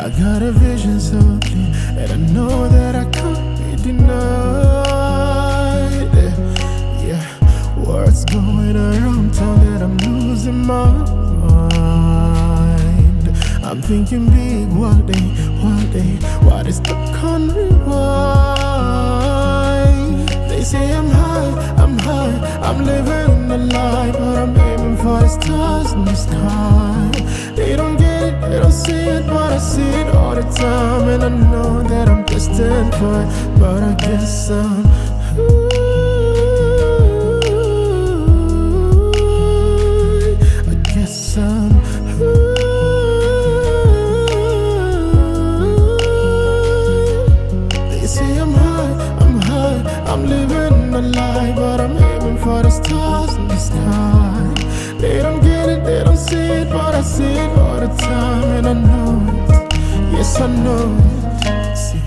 I got a vision so clear, and I know that I can't be denied. Yeah, what's going around town that I'm losing my mind. I'm thinking big, one day, what is the con rewind? They say I'm high, I'm living the life, but I'm aiming for the stars in the sky. They don't get it, they don't see it, but I see it all the time. And I know that I'm destined for it, but I guess they say I'm high, I'm living the life, but I'm aiming for the stars in the sky. They don't get it, they don't see it, but I see it all the time. And I know it, yes I know it. See.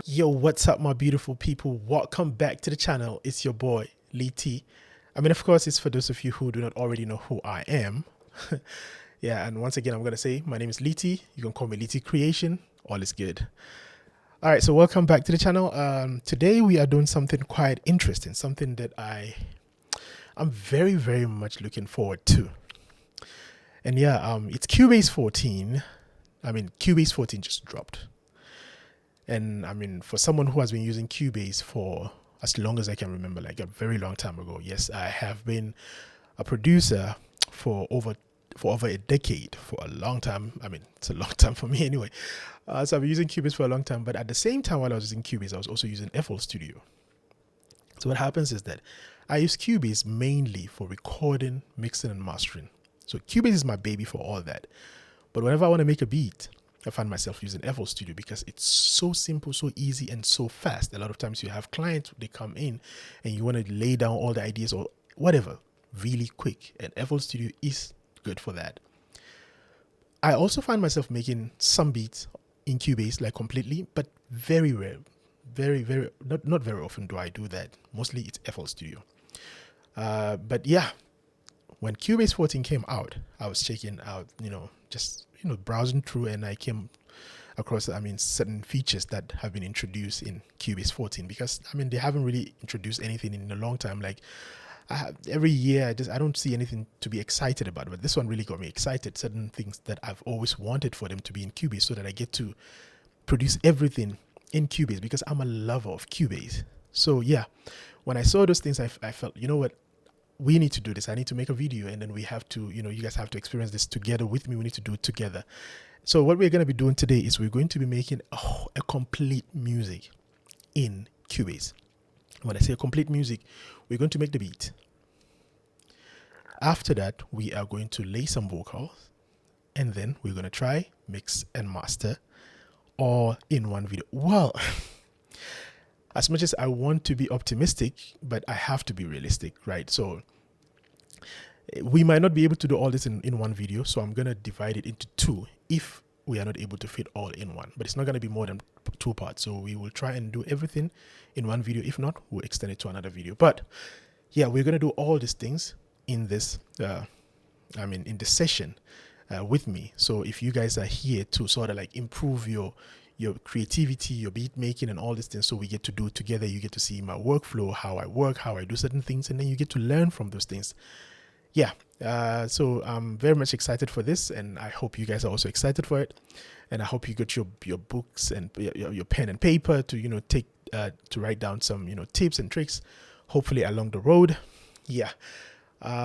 Yo, what's up my beautiful people? Welcome back to the channel. It's your boy Leety. I mean, of course, it's for those of you who do not already know who I am. Yeah, and once again, I'm going to say my name is Leety. You can call me LeetyCreation. All is good. All right, so welcome back to the channel. Today we are doing something quite interesting, something that I'm very, very much looking forward to. And yeah, it's Cubase 14. I mean, Cubase 14 just dropped. And I mean, for someone who has been using Cubase for as long as I can remember, like a very long time ago. Yes, I have been a producer for over a decade, for a long time. I mean, it's a long time for me anyway. So I've been using Cubase for a long time, but at the same time while I was using Cubase, I was also using FL Studio. So what happens is that I use Cubase mainly for recording, mixing, and mastering. So Cubase is my baby for all that. But whenever I want to make a beat, I find myself using FL Studio because it's so simple, so easy, and so fast. A lot of times you have clients, they come in and you want to lay down all the ideas or whatever really quick, and FL Studio is good for that. I also find myself making some beats in Cubase, like completely, but very rare. Not very often do I do that. Mostly it's FL Studio. But yeah, when Cubase 14 came out, I was checking out, just browsing through, and I came across, certain features that have been introduced in Cubase 14, because they haven't really introduced anything in a long time. Like every year, I don't see anything to be excited about, but this one really got me excited. Certain things that I've always wanted for them to be in Cubase, so that I get to produce everything in Cubase, because I'm a lover of Cubase. So yeah, when I saw those things, I felt, you know what, we need to do this. I need to make a video, and then we have to, you guys have to experience this together with me. We need to do it together. So what we're going to be doing today is we're going to be making a complete music in Cubase. When I say complete music, we're going to make the beat. After that, we are going to lay some vocals, and then we're going to try mix and master all in one video. Well, as much as I want to be optimistic, but I have to be realistic, right? So we might not be able to do all this in one video. So I'm going to divide it into two if we are not able to fit all in one. But it's not going to be more than 2 parts. So we will try and do everything in one video. If not, we'll extend it to another video. But yeah, we're going to do all these things in this, in this session with me. So if you guys are here to sort of like improve your creativity, your beat making, and all these things, so we get to do it together. You get to see my workflow, how I work, how I do certain things, and then you get to learn from those things. Yeah, so I'm very much excited for this, and I hope you guys are also excited for it. And I hope you got your books and your pen and paper to take to write down some tips and tricks, hopefully along the road. Yeah.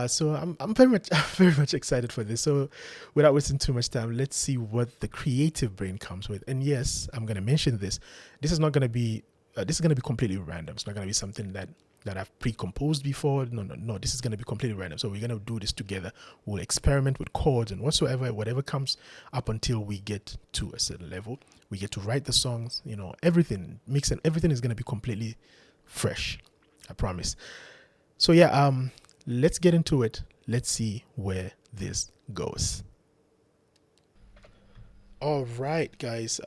So I'm very much excited for this. So without wasting too much time, let's see what the creative brain comes with. And yes, I'm going to mention this. This is not going to be this is going to be completely random. It's not going to be something that I've pre-composed before. No, this is going to be completely random. So we're going to do this together. We'll experiment with chords and whatever comes up until we get to a certain level. We get to write the songs, everything, mix, and everything is going to be completely fresh. I promise. So yeah, let's get into it. Let's see where this goes. All right, guys.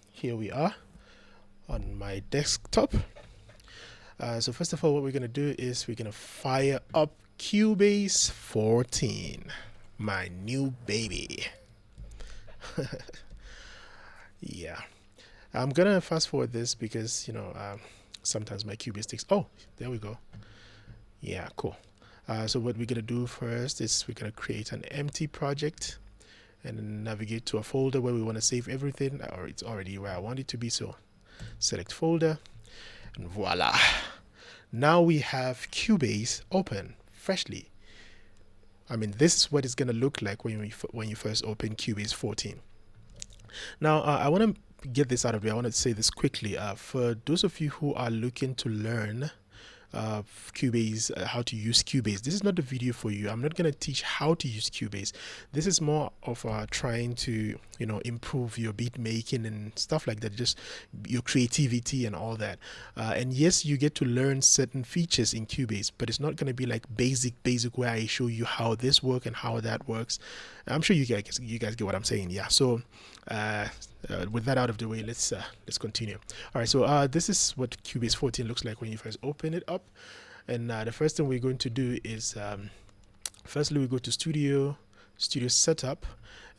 Here we are on my desktop. So first of all, what we're gonna do is we're gonna fire up Cubase 14, my new baby. Yeah, I'm gonna fast forward this because sometimes my Cubase takes. Oh, there we go. Yeah, cool. So what we're gonna do first is we're gonna create an empty project and then navigate to a folder where we want to save everything, or it's already where I want it to be. So select folder, and voila. Now we have Cubase open freshly. I mean, this is what it's gonna look like when you first open Cubase 14. Now, I want to get this out of the way. I want to say this quickly. For those of you who are looking to learn Cubase, how to use Cubase, this is not the video for you. I'm not going to teach how to use Cubase. This is more of trying to improve your beat making and stuff like that, just your creativity and all that. And yes, you get to learn certain features in Cubase, but it's not going to be like basic where I show you how this works and how that works. I'm sure you guys get what I'm saying. Yeah, so with that out of the way, let's continue. All right, so this is what Cubase 14 looks like when you first open it up. And the first thing we're going to do is firstly we go to studio setup,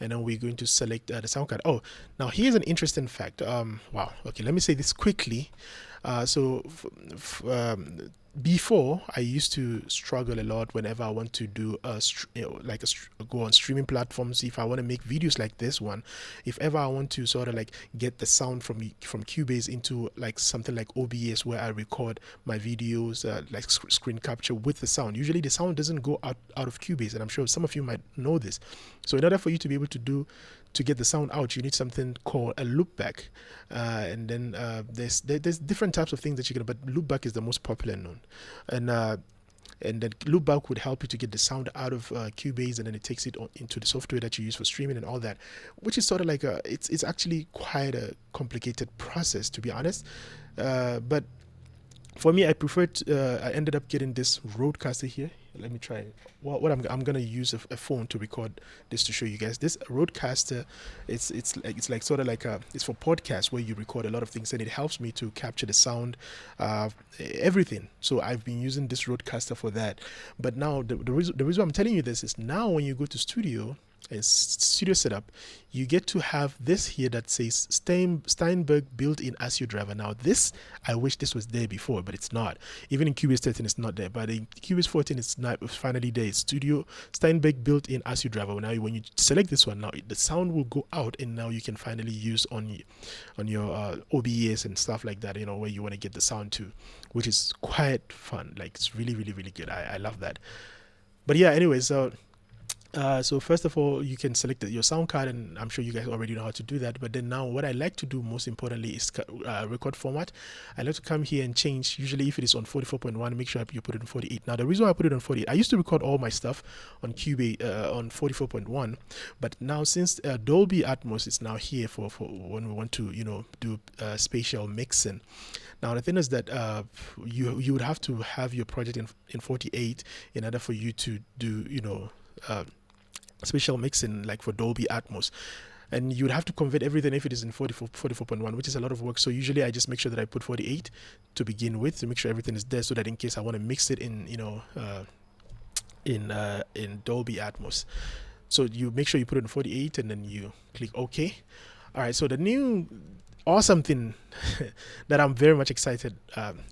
and then we're going to select the sound card. Oh, now here's an interesting fact. Wow, okay, let me say this quickly. Before, I used to struggle a lot whenever I want to do go on streaming platforms. If I want to make videos like this one, if ever I want to sort of like get the sound from Cubase into like something like OBS where I record my videos, like screen capture with the sound. Usually the sound doesn't go out of Cubase, and I'm sure some of you might know this. So in order for you to be able to get the sound out, you need something called a loopback, and then there's different types of things that you can, but loopback is the most popular known, and then loopback would help you to get the sound out of Cubase, and then it takes it into the software that you use for streaming and all that, which is sort of like it's actually quite a complicated process, to be honest, but for me, I preferred. I ended up getting this Rodecaster here. Let me try. What I'm gonna use a phone to record this to show you guys. This Rodecaster, it's like sort of like it's for podcasts where you record a lot of things, and it helps me to capture the sound, everything. So I've been using this Rodecaster for that. But now the reason I'm telling you this is now when you go to studio and studio setup, you get to have this here that says Steinberg built-in ASIO driver. Now this, I wish this was there before, but it's not. Even in Cubase 13 it's not there, but in Cubase 14 it's finally there. It's Studio Steinberg built-in ASIO driver. Now when you select this one, now the sound will go out, and now you can finally use on your OBS and stuff like that, where you want to get the sound to, which is quite fun. Like it's really good. I love that. But yeah, anyway, so first of all, you can select your sound card, and I'm sure you guys already know how to do that. But then now what I like to do most importantly is record format. I like to come here and change. Usually if it is on 44.1, make sure you put it on 48. Now the reason why I put it on 48, I used to record all my stuff on Cubase on 44.1, but now since Dolby Atmos is now here for when we want to do spatial mixing. Now the thing is that you would have to have your project in 48 in order for you to do spatial mixing like for Dolby Atmos, and you'd have to convert everything if it is in 44.1, which is a lot of work. So usually I just make sure that I put 48 to begin with, to make sure everything is there, so that in case I want to mix it in in Dolby Atmos, so you make sure you put it in 48 and then you click OK. All right, so the new awesome thing that I'm very much excited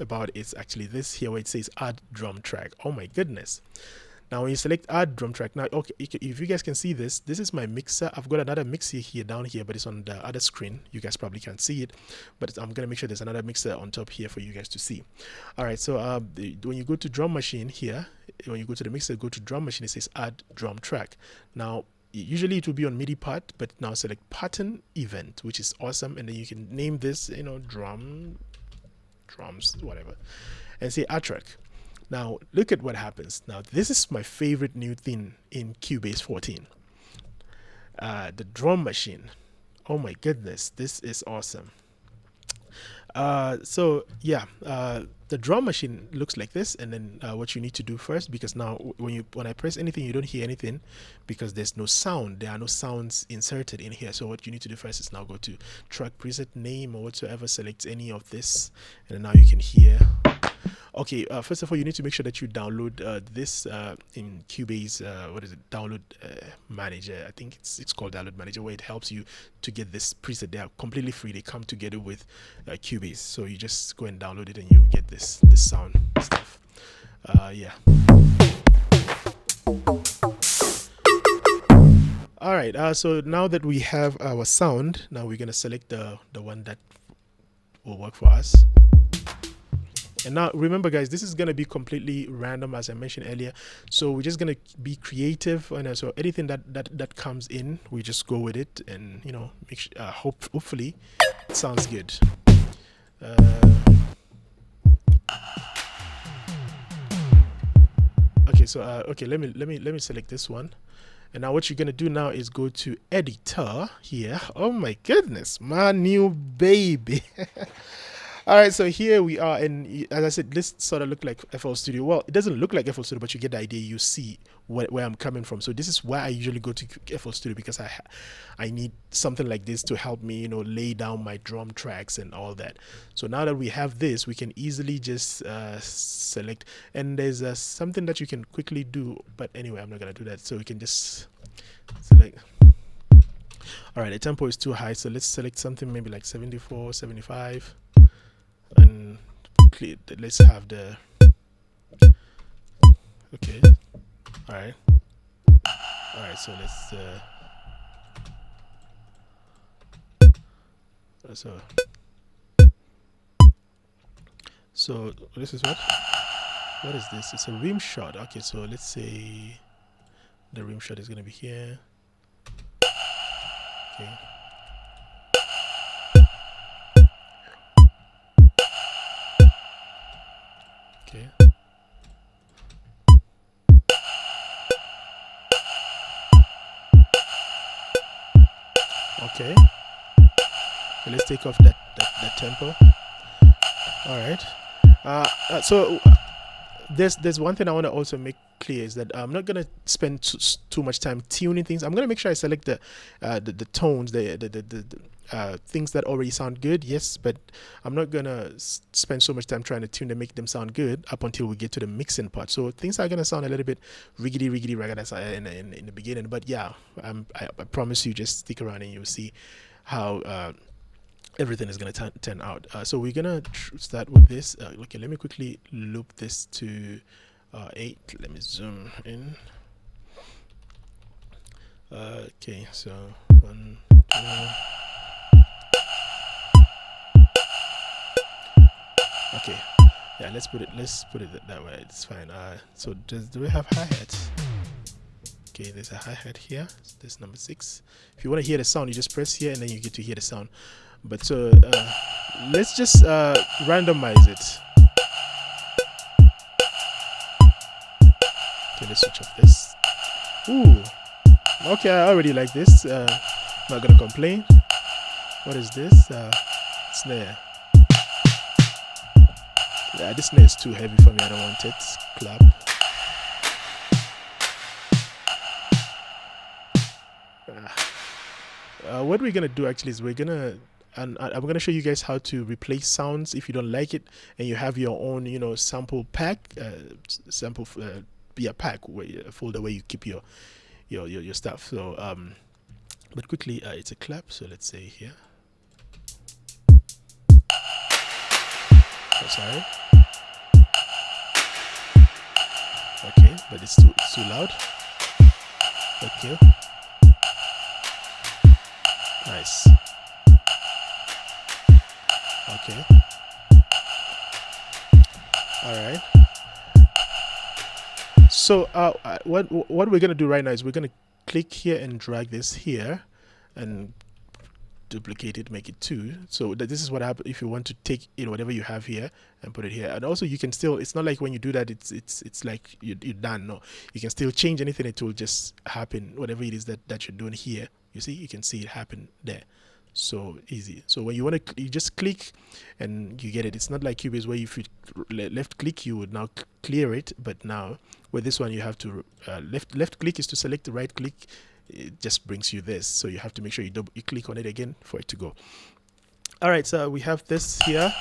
about is actually this here, where it says add drum track. Oh my goodness. Now when you select add drum track, now okay, if you guys can see this is my mixer. I've got another mixer here down here, but it's on the other screen. You guys probably can't see it, but I'm gonna make sure there's another mixer on top here for you guys to see. All right, so when you go to drum machine here, when you go to the mixer, go to drum machine, it says add drum track. Now usually it will be on MIDI part, but now select pattern event, which is awesome, and then you can name this drums, whatever, and say add track. Now look at what happens. Now this is my favorite new thing in Cubase 14. The drum machine. Oh my goodness, this is awesome. So yeah, the drum machine looks like this. And then what you need to do first, because now when I press anything, you don't hear anything because there's no sound. There are no sounds inserted in here. So what you need to do first is now go to track preset name or whatsoever, select any of this, and then now you can hear. Okay, first of all, you need to make sure that you download this in Cubase. What is it? Download manager. I think it's called download manager, where it helps you to get this preset. They are completely free. They come together with Cubase, so you just go and download it, and you get this sound stuff. Yeah. All right. So now that we have our sound, now we're gonna select the one that will work for us. And now remember, guys, this is going to be completely random, as I mentioned earlier. So we're just going to be creative, and so anything that comes in, we just go with it, and you know, make sure, hopefully it sounds good. Okay, so okay, let me select this one. And now what you're going to do now is go to editor here. Oh my goodness, my new baby. All right, so here we are, and as I said, this sort of look like FL Studio. Well, it doesn't look like FL Studio, but you get the idea. You see where I'm coming from. So this is why I usually go to FL Studio, because I need something like this to help me, you know, lay down my drum tracks and all that. So now that we have this, we can easily just select, and there's something that you can quickly do. But anyway, I'm not gonna do that. So we can just select. All right, the tempo is too high, so let's select something maybe like 74, 75. And let's have the okay. All right, so let's so this is what is this? It's a rim shot. Okay, so let's say the rim shot is going to be here. Okay. Okay. Okay. So let's take off that tempo. All right. So there's one thing I want to also make clear, is that I'm not gonna spend too much time tuning things. I'm gonna make sure I select the tones, the things that already sound good. Yes, but I'm not gonna spend so much time trying to tune them, make them sound good up until we get to the mixing part. So things are gonna sound a little bit riggedy ragged in the beginning. But yeah, I promise you, just stick around and you'll see how everything is going to turn out. So we're going to start with this. Okay, let me quickly loop this to 8. Let me zoom in. Okay, so 1, 2. Okay, yeah, let's put it that way. It's fine. So do we have hi-hats? Okay, there's a hi-hat here. This number 6. If you want to hear the sound, you just press here and then you get to hear the sound. But so let's just randomize it. Okay, let's switch off this. Ooh, okay, I already like this. Not gonna complain. What is this? Snare. Yeah, this snare is too heavy for me. I don't want it. Clap. What we're gonna do actually is I'm gonna show you guys how to replace sounds if you don't like it, and you have your own, you know, sample pack, pack folder where you keep your stuff. So but quickly, it's a clap. So let's say here. Oh, sorry. Okay, but it's too loud. Okay. Nice. Okay. All right. So what we're gonna do right now is we're gonna click here and drag this here, and duplicate it, make it 2. So this is what happens if you want to take, you know, whatever you have here and put it here. And also you can still, it's not like when you do that it's like you're done. No, you can still change anything. It will just happen, whatever it is that you're doing here. You see, you can see it happen there. So easy. So when you want to, you just click and you get it. It's not like Cubase where if you left click you would now clear it, but now with this one you have to left click is to select, the right click it just brings you this, so you have to make sure you click on it again for it to go. All right, so we have this here.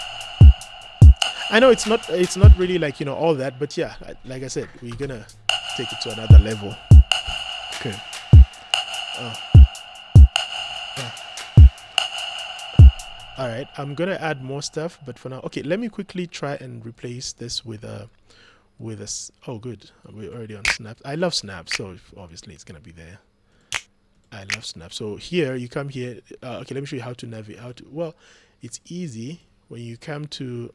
I know it's not really like, you know, all that, but yeah, like I said, we're gonna take it to another level. Okay. All right, I'm gonna add more stuff, but for now, okay, let me quickly try and replace this with a oh good, we're already on snap. I love snap, so obviously it's gonna be there. I love snap. So here you come here. Okay, let me show you how to navigate. Well, it's easy. When you come to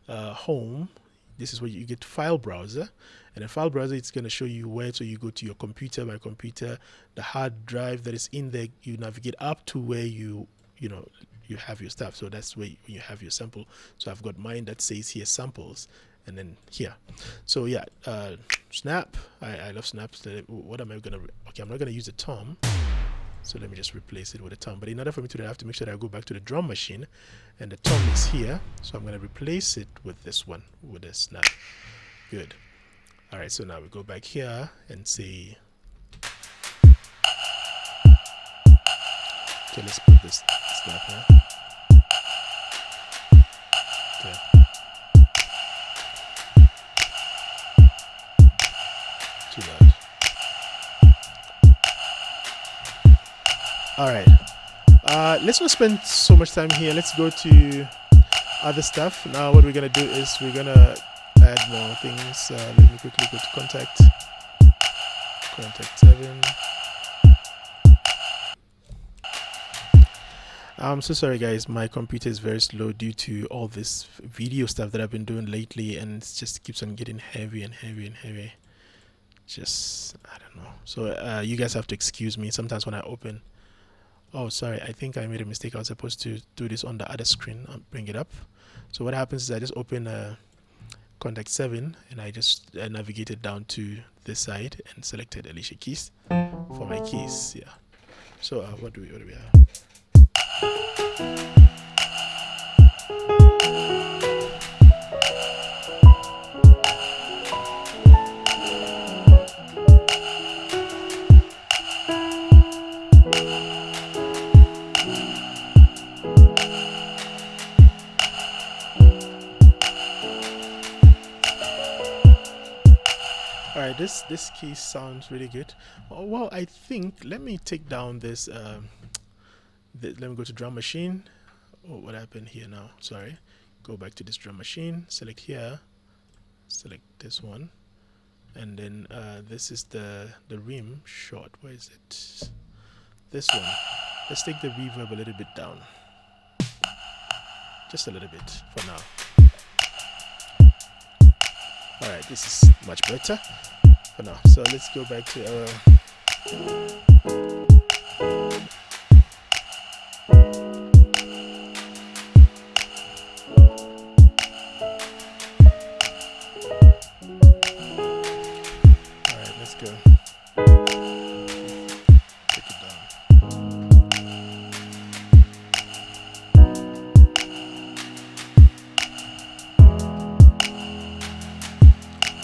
home, this is where you get file browser, and a file browser, it's going to show you where. So you go to your computer, my computer, the hard drive that is in there, you navigate up to where you know you have your stuff. So that's where you have your sample. So I've got mine that says here samples, and then here. So yeah, snap, I love snaps. What am I gonna okay, I'm not gonna use a tom, so let me just replace it with a tom. But in order for me to do that, I have to make sure that I go back to the drum machine, and the tom is here, so I'm gonna replace it with this one, with a snap. Good. All right, so now we go back here and say, okay, let's put this snap here. Okay. Too loud. All right, let's not spend so much time here. Let's go to other stuff. Now what we're gonna do is we're gonna add more things. Let me quickly go to contact 7. I'm so sorry guys, my computer is very slow due to all this video stuff that I've been doing lately, and it just keeps on getting heavy and heavy and heavy. Just, I don't know. So you guys have to excuse me sometimes when I open. Oh, sorry, I think I made a mistake. I was supposed to do this on the other screen. I'll bring it up. So what happens is I just open contact 7, and I just navigated down to this side and selected Alicia keys for my keys. Yeah. So what do we have? All right, this key sounds really good. Oh, well, I think let me take down this. Let me go to drum machine. Oh, what happened here now? Sorry. Go back to this drum machine. Select here. Select this one, and then this is the rim shot. Where is it? This one. Let's take the reverb a little bit down. Just a little bit for now. Alright, this is much better for now. So let's go back to alright, let's go. Take it down.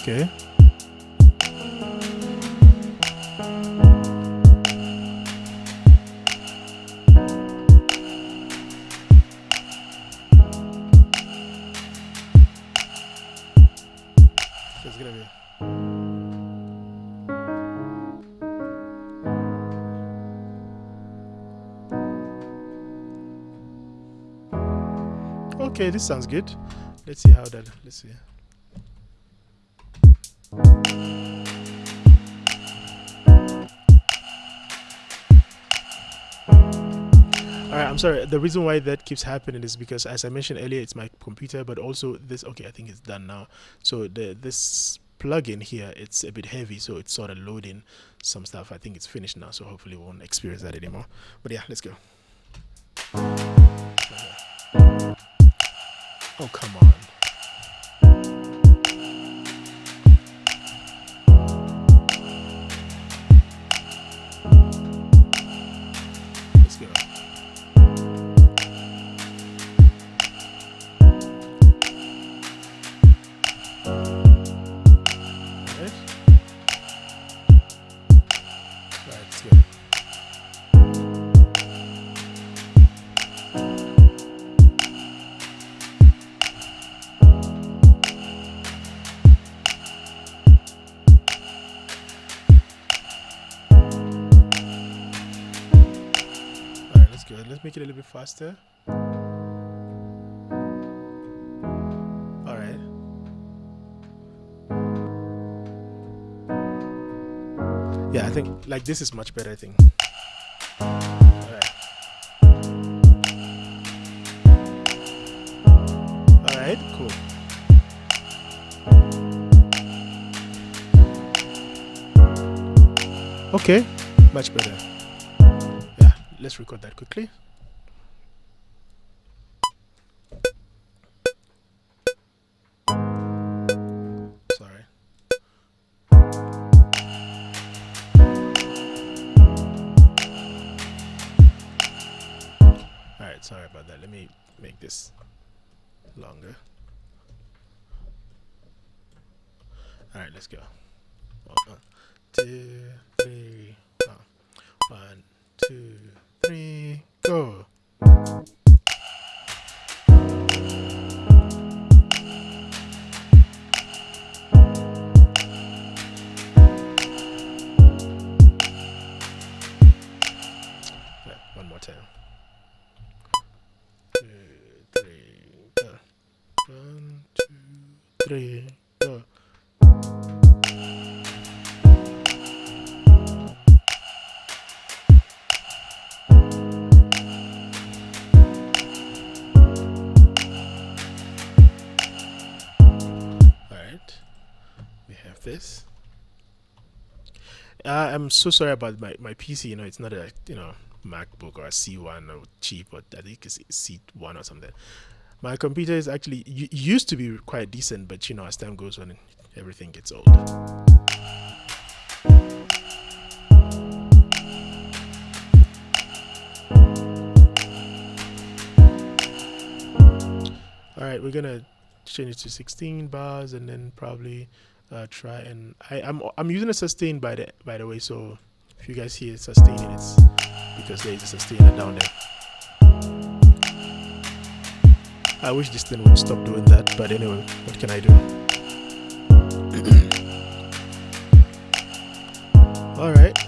Okay. So it's gonna be. Okay, this sounds good. Let's see how that. Let's see. Alright, I'm sorry. The reason why that keeps happening is because, as I mentioned earlier, it's my computer, but also this. Okay, I think it's done now. So this plugin here, it's a bit heavy, so it's sort of loading some stuff. I think it's finished now, so hopefully we won't experience that anymore. But yeah, let's go. Oh, come on. Let's go. good. Let's make it a little bit faster. All right. Yeah, I think like this is much better, I think. All right. All right, cool. Okay, much better. Yeah, let's record that quickly. Sorry. Alright, sorry about that. Let me make this longer. Alright, let's go. 1, 2, 3. 1, 2, 3, go. One more time. 2, 3, go. 1, 2, 3, go. Alright, we have this. I'm so sorry about my PC. You know, it's not a MacBook or a C1 or cheap, but I think it's C1 or something. My computer is actually used to be quite decent, but as time goes on, everything gets old. All right, we're gonna change it to 16 bars, and then probably try and I'm using a sustain by the way. So if you guys hear it sustaining, it's because there is a sustainer down there. I wish this thing would stop doing that, but anyway, what can I do? All right.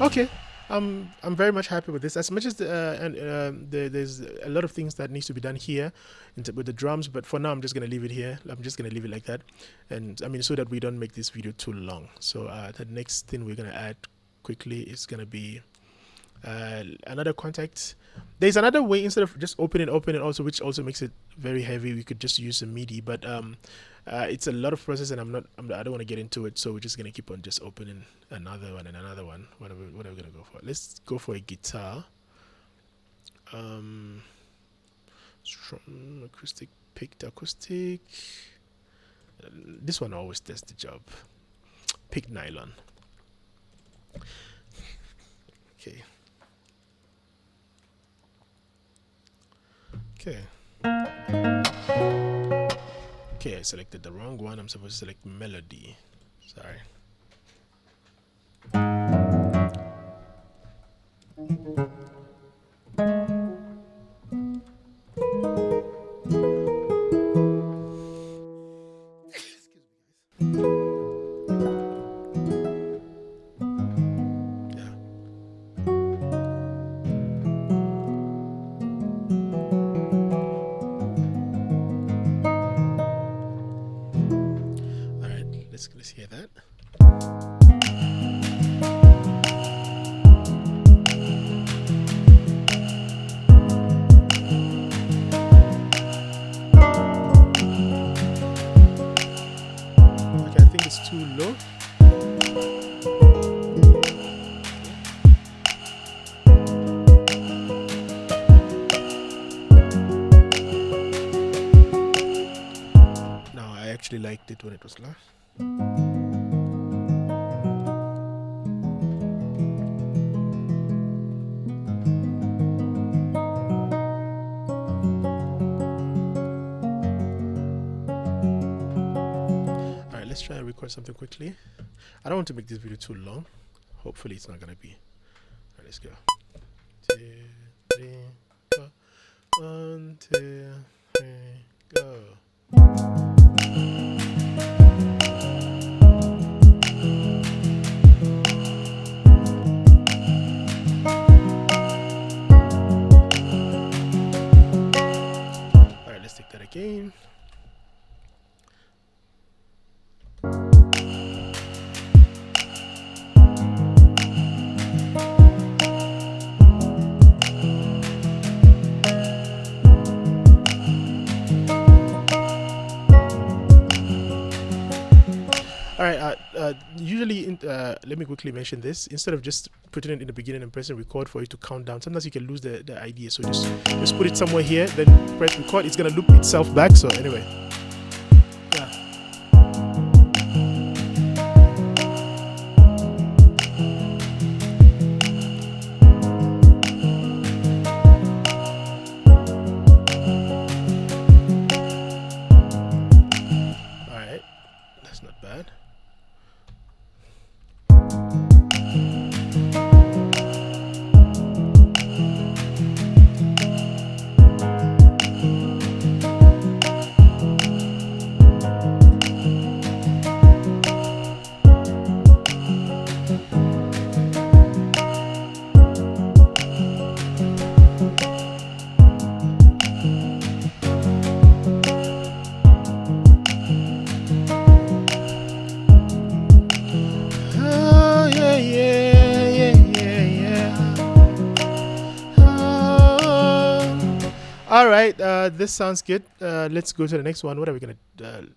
Okay. I'm very much happy with this. As much as there's a lot of things that needs to be done here with the drums, but for now I'm just gonna leave it here. I'm just gonna leave it like that, and I mean so that we don't make this video too long. So the next thing we're gonna add quickly is gonna be another contact. There's another way. Instead of just open it also, which also makes it very heavy, we could just use a MIDI, but it's a lot of process, and I don't want to get into it, so we're just gonna keep on just opening another one and another one. What are we gonna go for? Let's go for a guitar. Strong acoustic, picked acoustic. This one always does the job. Pick nylon. Okay. Okay, I selected the wrong one. I'm supposed to select melody. Sorry. Let's hear that. Okay, I think it's too low. No, I actually liked it when it was low. Alright, let's try and record something quickly. I don't want to make this video too long. Hopefully it's not gonna be. Alright, let's go. 2, 3, go. 1, 2, 3, go. All right. Usually, let me quickly mention this. Instead of just putting it in the beginning and pressing record for it to count down, sometimes you can lose the idea. So just put it somewhere here, then press record. It's gonna loop itself back. So anyway, yeah. All right, that's not bad. All right, this sounds good. Let's go to the next one. What are we gonna?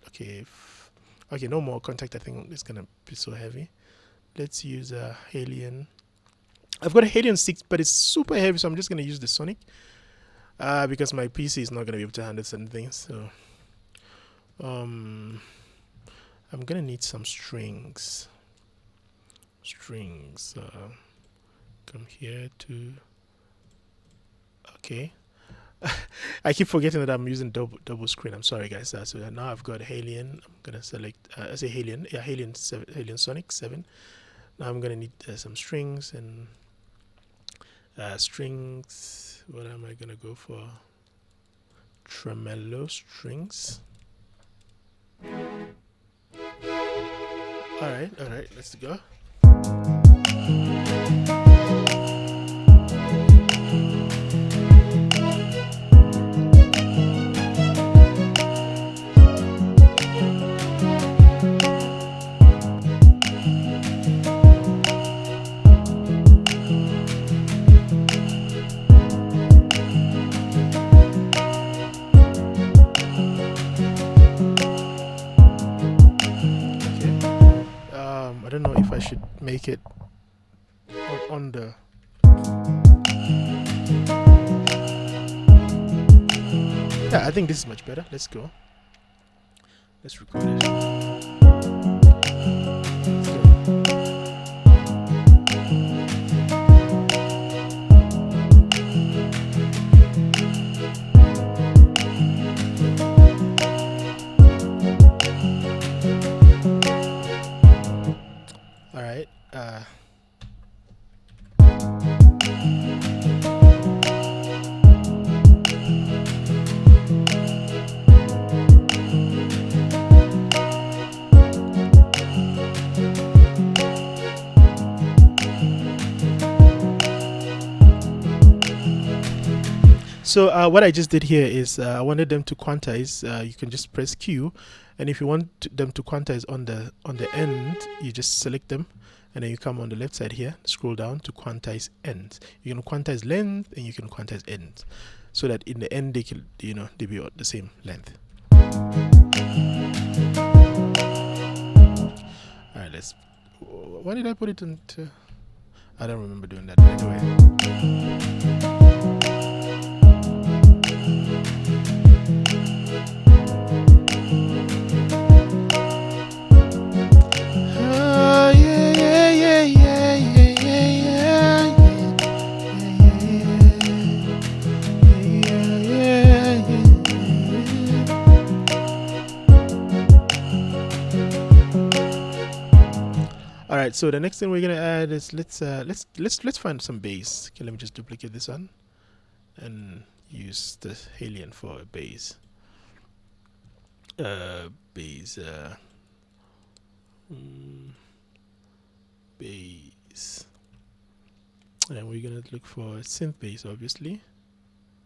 Okay, okay, no more contact. I think it's gonna be so heavy. Let's use a Halion. I've got a Halion 6, but it's super heavy, so I'm just gonna use the Sonic because my PC is not gonna be able to handle certain things. So, I'm gonna need some strings. Come here to. Okay. I keep forgetting that I'm using double screen. I'm sorry, guys. So now I've got Halion. I'm gonna select. I say Halion. Yeah, Halion 7, Halion Sonic 7. Now I'm gonna need some strings and strings. What am I gonna go for? Tremolo strings. All right. Let's go. I don't know if I should make it on the. Yeah, I think this is much better. Let's go. Let's record it. Let's go. All right. So what I just did here is I wanted them to quantize. You can just press Q, and if you want them to quantize on the end, you just select them, and then you come on the left side here, scroll down to quantize ends. You can quantize length and you can quantize ends, so that in the end they can, they be the same length. All right, let's. Why did I put it into? I don't remember doing that. Anyway. All right, so the next thing we're gonna add is let's find some bass. Okay, let me just duplicate this one and use the Halion for a bass. Bass. Bass. And we're gonna look for synth bass, obviously.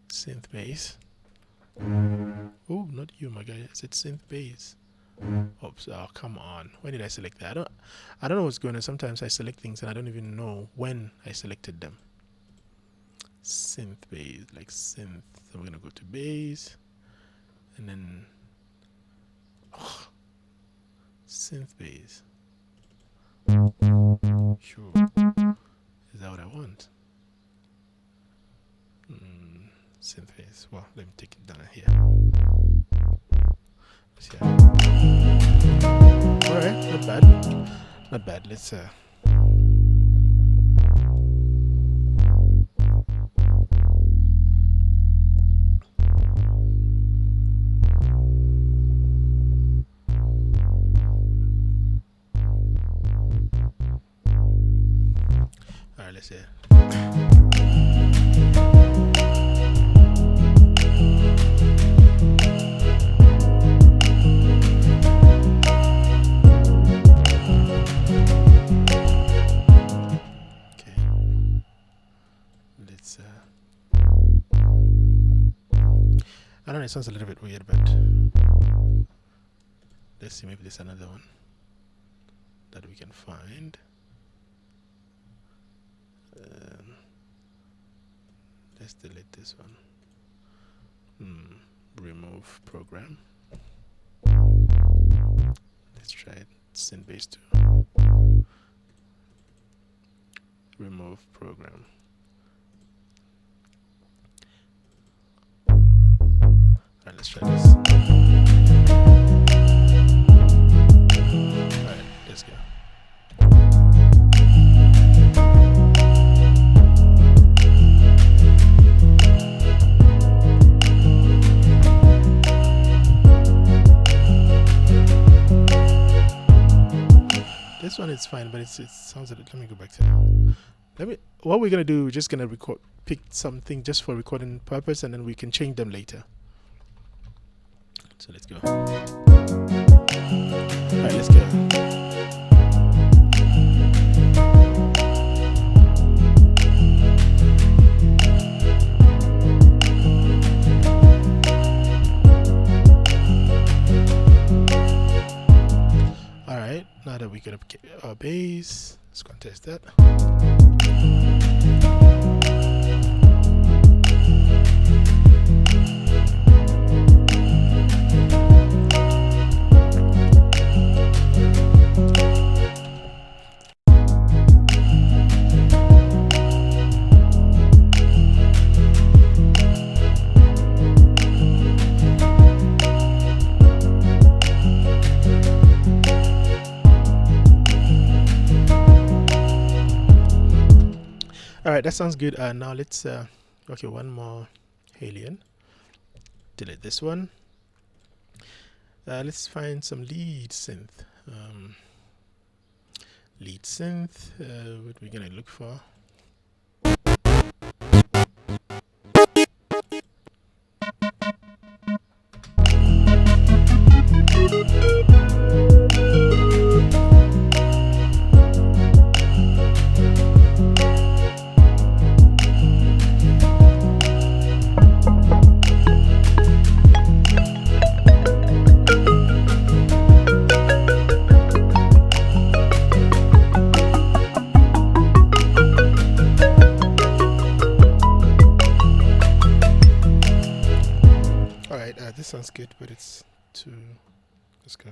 Synth bass. Oh, not you, my guy. I said synth bass. Oops! Oh, come on. When did I select that? I don't know what's going on. Sometimes I select things and I don't even know when I selected them. Synth bass, like synth. So we're gonna go to bass, and then synth bass. Sure. Is that what I want? Synth bass. Well, let me take it down here. Alright, not bad. Not bad. Let's alright, let's see. I don't know, it sounds a little bit weird, but let's see, maybe there's another one that we can find. Let's delete this one. Remove program. Let's try it. Synth bass 2. Remove program. Alright, let's try this. Alright, let's go. This one is fine, but it sounds a little. Let me go back to what we're gonna do, we're just gonna pick something just for recording purpose, and then we can change them later. So let's go. Alright, let's go. Alright, now that we got our bass, let's go and test that. Alright, that sounds good. Now let's okay, one more alien. Delete this one. Let's find some lead synth. Lead synth. What we're gonna look for? This sounds good, but it's too. Let's go.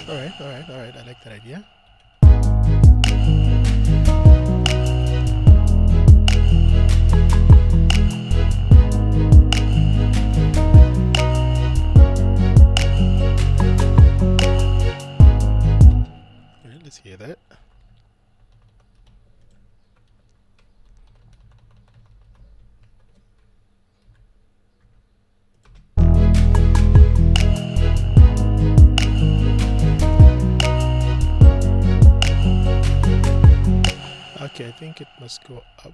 All right. I like that idea. Let's hear that. Okay, I think it must go up.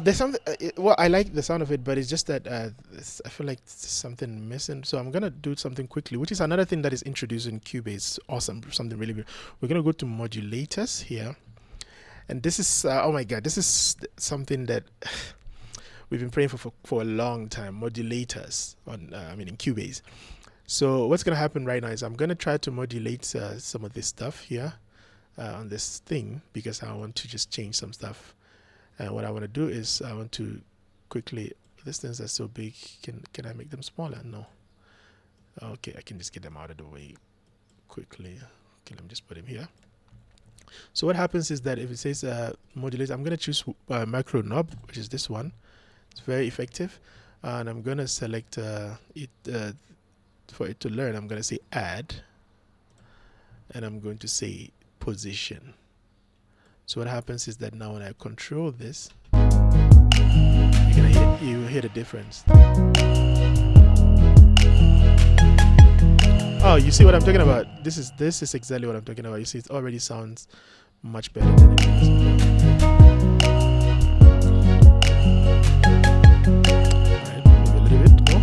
There's something. Well, I like the sound of it, but it's just that I feel like there's something missing. So I'm gonna do something quickly, which is another thing that is introduced in Cubase. Awesome, something really good. We're gonna go to Modulators here, and this is oh my god, this is something that we've been praying for a long time. Modulators on I mean in Cubase. So what's gonna happen right now is I'm gonna try to modulate some of this stuff here on this thing, because I want to just change some stuff. And what I want to do is I want to quickly, these things are so big, can I make them smaller? No. Okay, I can just get them out of the way quickly. Okay, let me just put them here. So what happens is that if it says modulate, I'm going to choose micro knob, which is this one. It's very effective. And I'm going to select it for it to learn. I'm going to say add, and I'm going to say position. So what happens is that now when I control this, you hear the difference. Oh, you see what I'm talking about? This is exactly what I'm talking about. You see, it already sounds much better than it is. Alright, maybe a little bit more.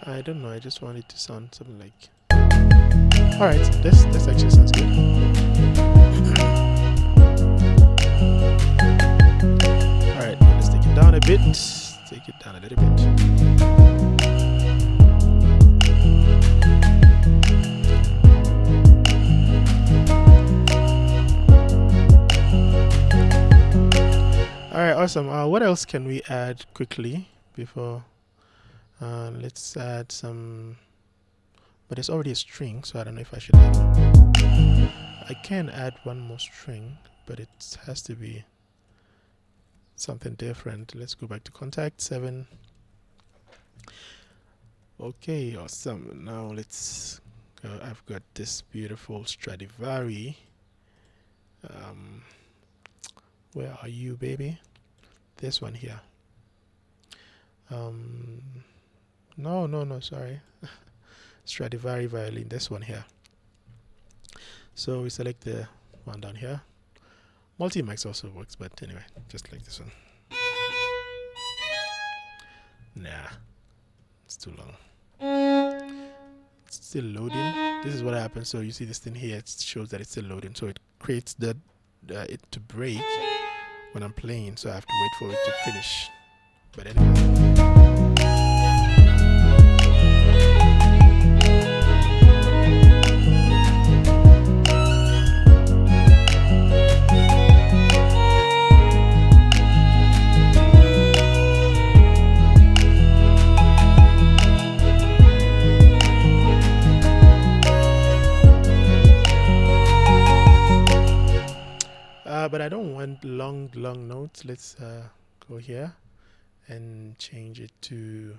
I don't know, I just want it to sound something like, alright, this actually sounds good. Alright, let's take it down a bit, take it down a little bit. Alright, awesome. What else can we add quickly before? Let's add some, but there's already a string, so I don't know if I should add one. I can add one more string, but it has to be something different. Let's go back to contact 7. Okay, awesome. Now let's go. I've got this beautiful Stradivari. Where are you, baby? This one here. No, sorry. Stradivari violin, this one here. So we select the one down here. Multi-mics also works, but anyway, just like this one. Nah, it's too long. It's still loading. This is what happens. So you see this thing here, it shows that it's still loading. So it creates the it to break when I'm playing, so I have to wait for it to finish. But anyway. But I don't want long notes. Let's go here and change it to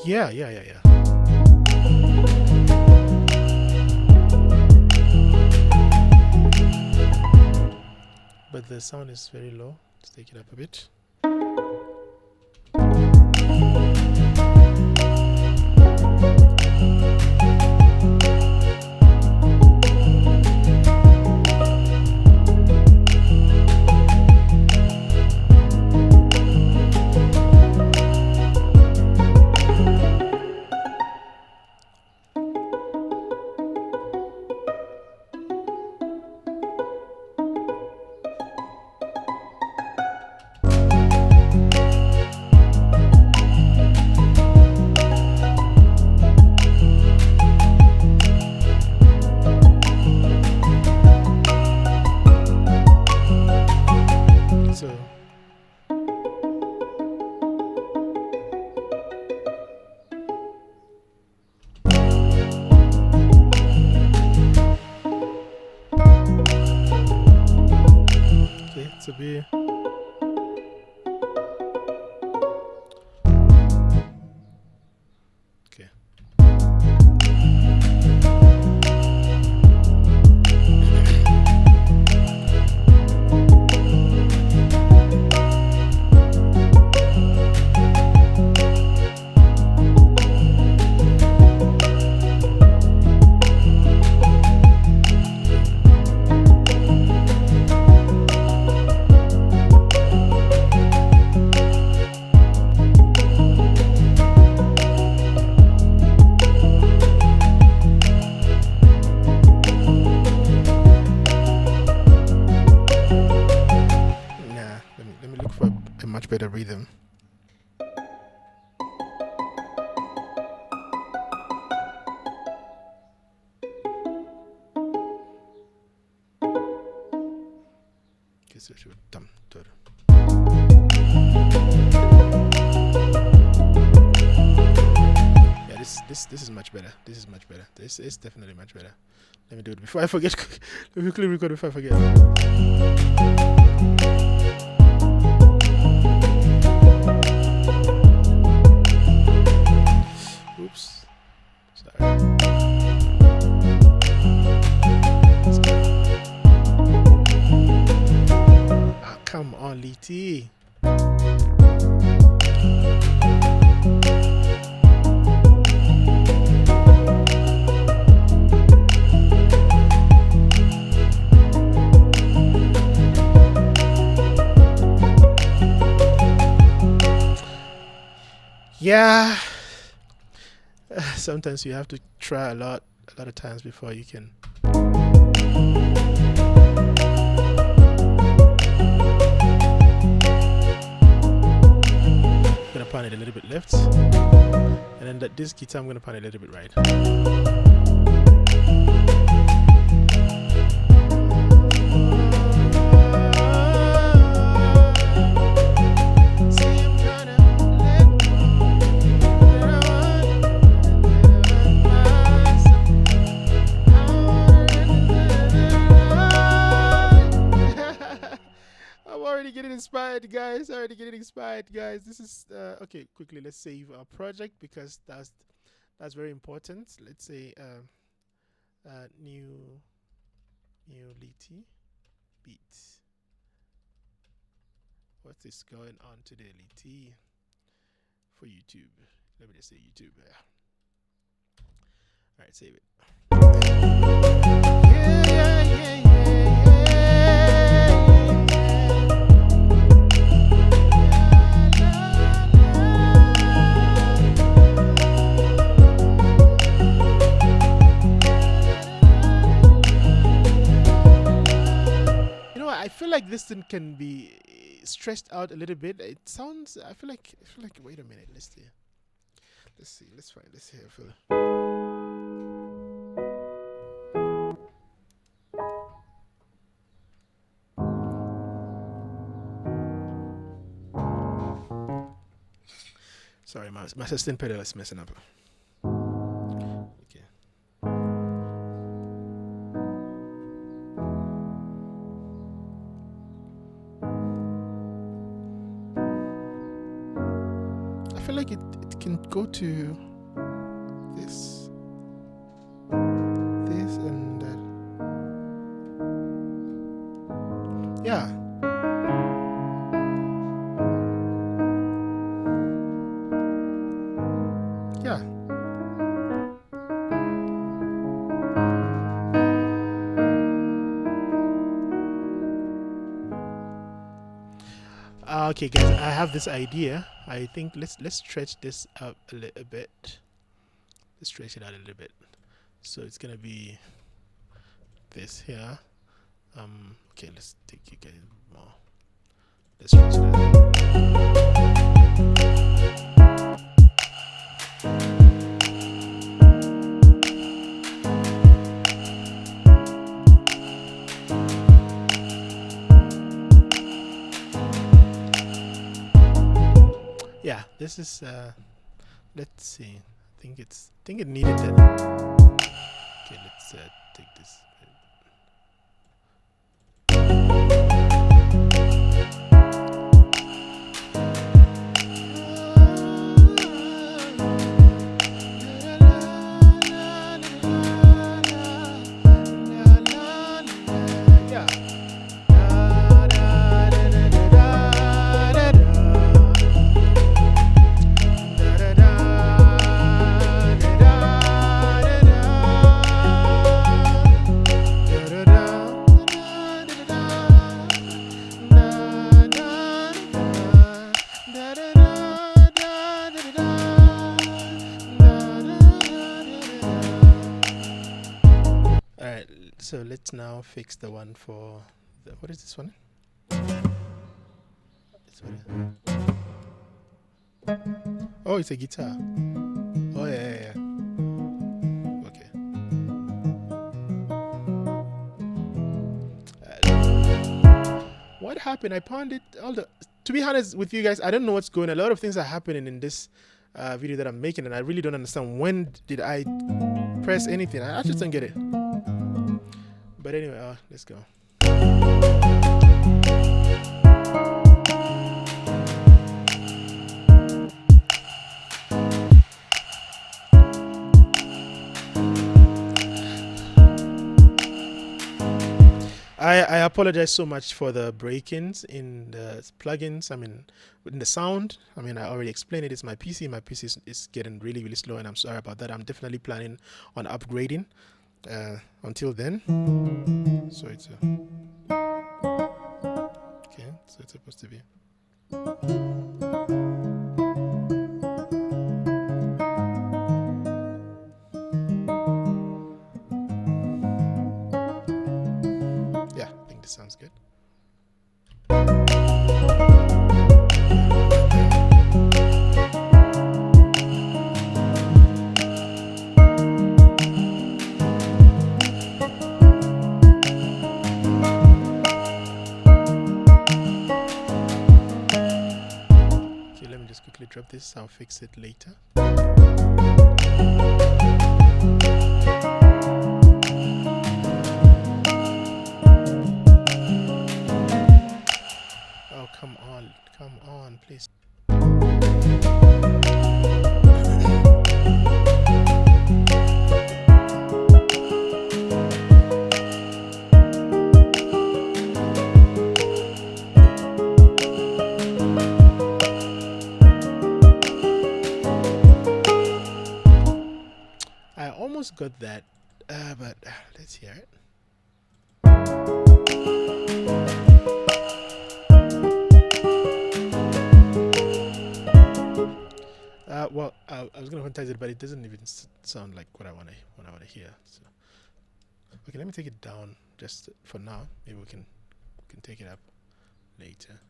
yeah. But the sound is very low. Let's take it up a bit. This is much better. This is much better. This is definitely much better. Let me do it before I forget. Let me quickly record before I forget. Oops. Sorry. Oh, come on, Leety. Yeah, sometimes you have to try a lot of times before you can. I'm gonna pan it a little bit left, and then this guitar I'm gonna pan it a little bit right. Already getting inspired, guys. This is okay. Quickly, let's save our project because that's very important. Let's say new Leety beat. What is going on today, Leety? For YouTube, let me just say YouTube. Yeah. All right, save it. I feel like this thing can be stretched out a little bit. It sounds. I feel like. Wait a minute. Let's see. Let's find this here. Sorry, my assistant pedal is messing up. Okay. I feel like it can go to this and that. Yeah. Yeah. Okay, guys, I have this idea. I think let's stretch this up a little bit. Let's stretch it out a little bit. So it's gonna be this here. Okay, let's take you guys more. Let's stretch it out. Yeah, this is let's see. I think it needed that. Okay, let's take this. So let's now fix the one for the, what is this one? Oh, it's a guitar. Oh yeah. Okay. What happened? I found it all the. To be honest with you guys, I don't know what's going on. A lot of things are happening in this video that I'm making, and I really don't understand when did I press anything. I just don't get it. But anyway, let's go. I apologize so much for the break-ins in the plugins. I mean, in the sound. I mean, I already explained it. It's my PC. My PC is getting really, really slow, and I'm sorry about that. I'm definitely planning on upgrading. Until then, so it's okay. So it's supposed to be. Yeah, I think this sounds good. Okay, let me just quickly drop this. I'll fix it later. Oh, come on, please. I almost got that, but let's hear it. Well, I was gonna quantize it, but it doesn't even sound like what I wanna hear. So, okay, let me take it down just for now. Maybe we can take it up later.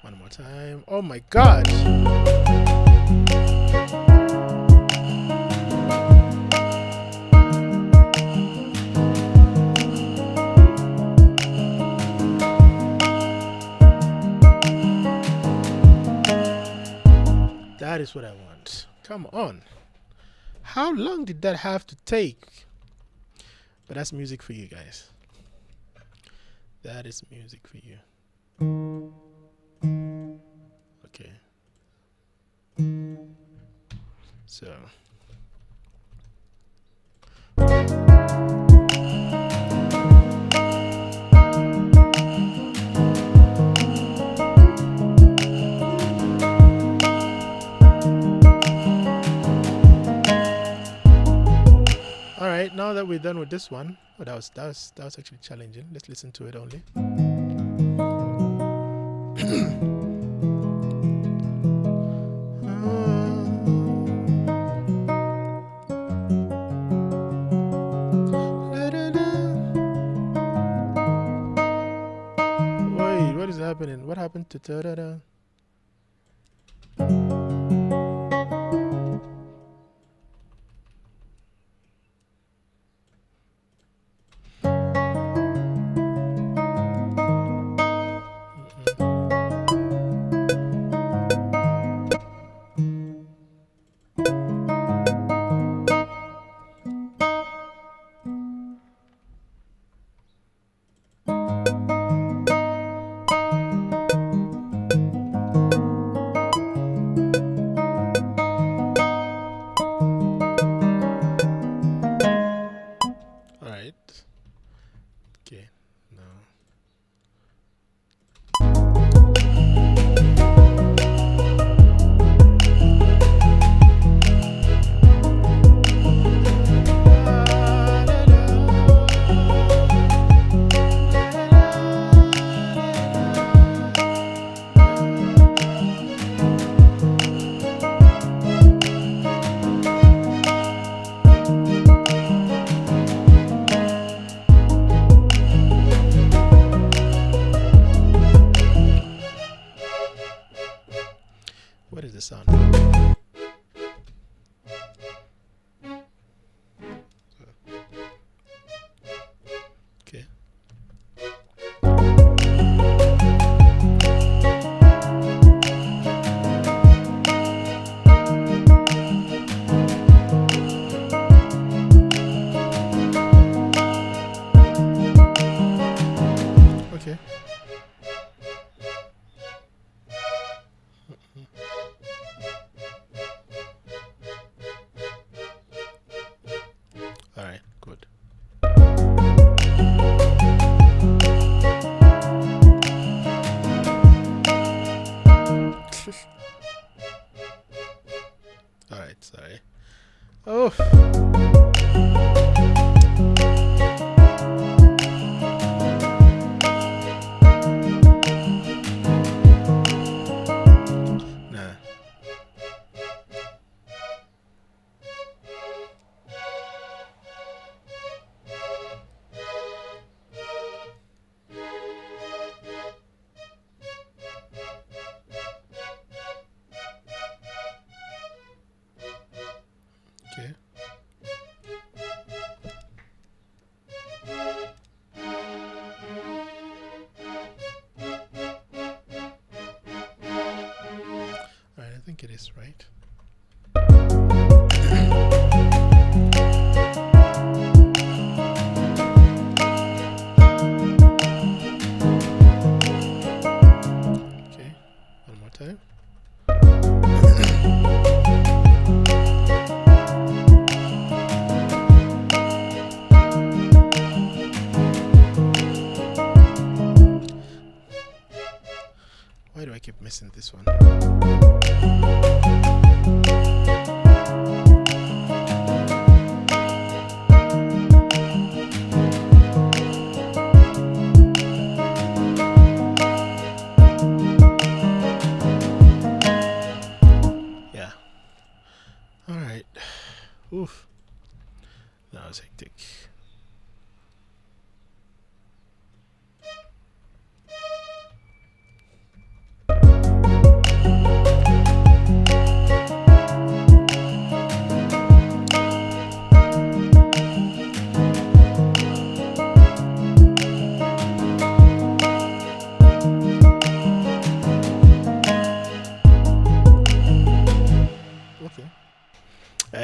One more time. Oh my God! That is what I want. Come on. How long did that have to take? But that's music for you guys. That is music for you. Okay. So. Alright, now that we're done with this one, oh, that was actually challenging. Let's listen to it only. Wait, what is happening? What happened to da-da-da? the sound. Okay. Okay. All right, good. All right, sorry. Oh. Nah. Okay. All right, I think it is right. Okay, one more time. Why do I keep missing this one? Yeah. All right. Oof. That was hectic.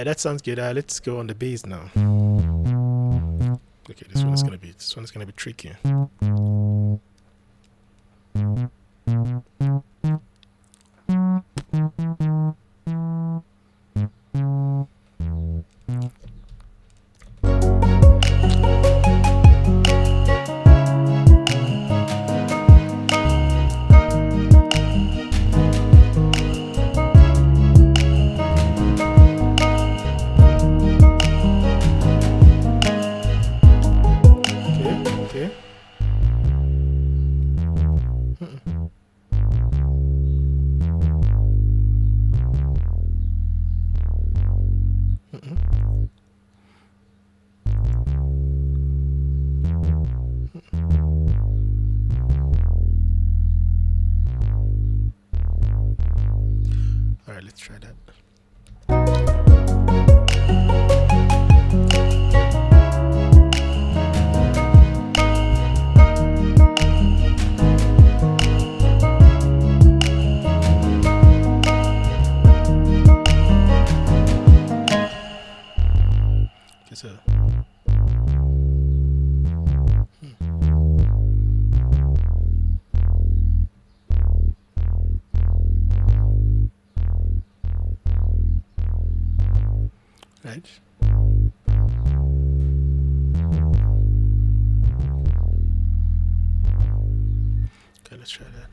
That sounds good. Let's go on the bass now. Okay, this one is gonna be tricky. Alright, let's try that. Okay, so right. Okay, let's try that.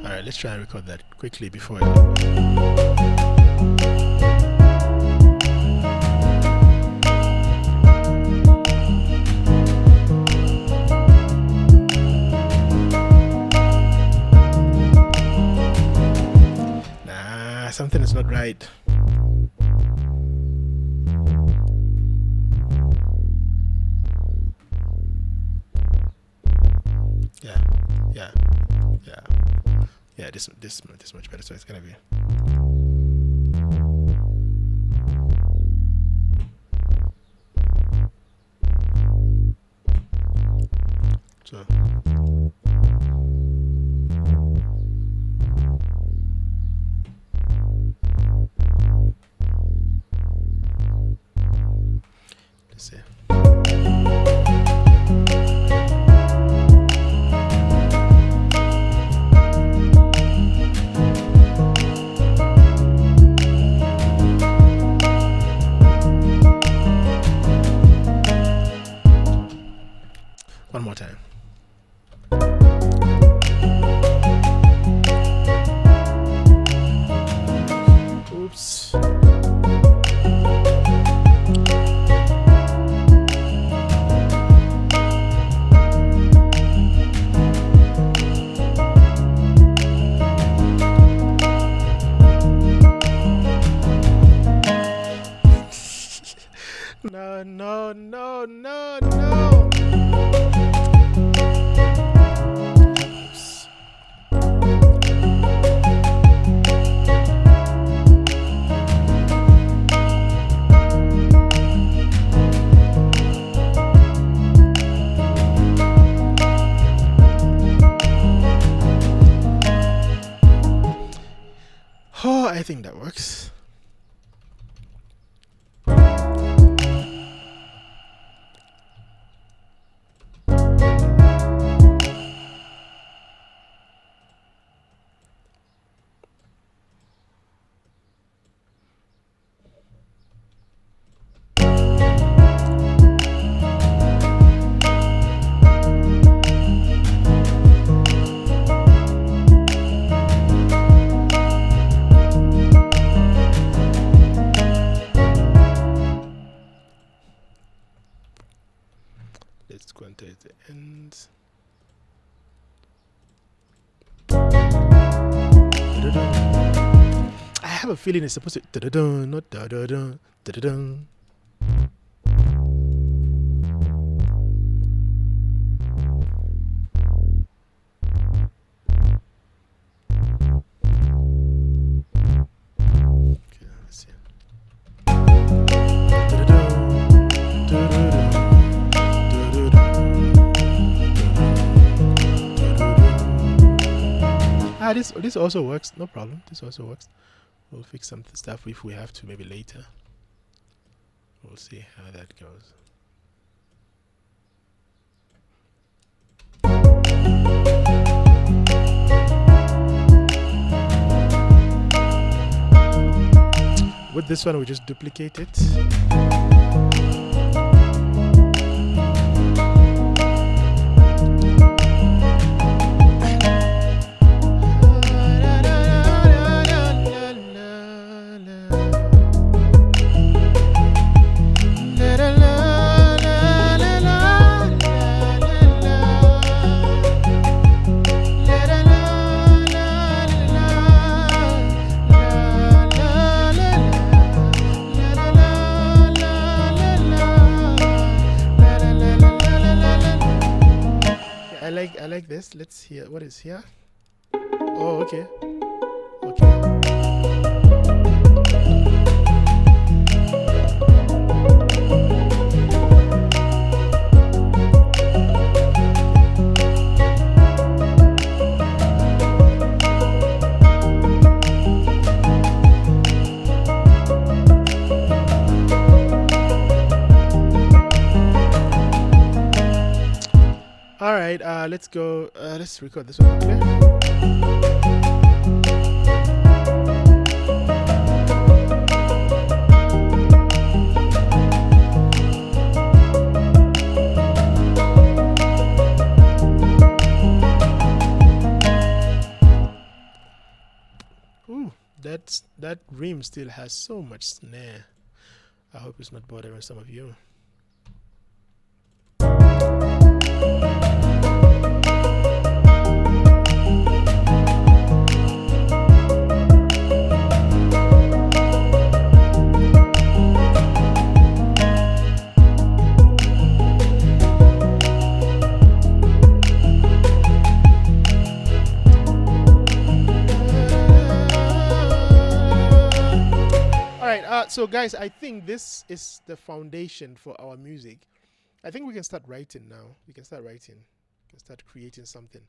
Alright, let's try and record that quickly before I That's not right. Yeah, yeah, yeah, yeah. This much better. So it's gonna be. So. Let's see. One more time. Oops. No, no, no, no, no. Oops. Oh, I think that works. Let's go until the end. I have a feeling it's supposed to da-da-dun, not da-da-dun, da-da-dun. Okay, let's see. Ah, this also works. No problem. This also works. We'll fix some stuff if we have to, maybe later. We'll see how that goes. With this one, we just duplicate it. I like this. Let's hear what is here. Oh, okay. Okay. All right, let's go. Let's record this one. Okay. Ooh, that rim still has so much snare. I hope it's not bothering some of you. So guys, I think this is the foundation for our music. I think we can start writing now. We can start writing. We can start creating something.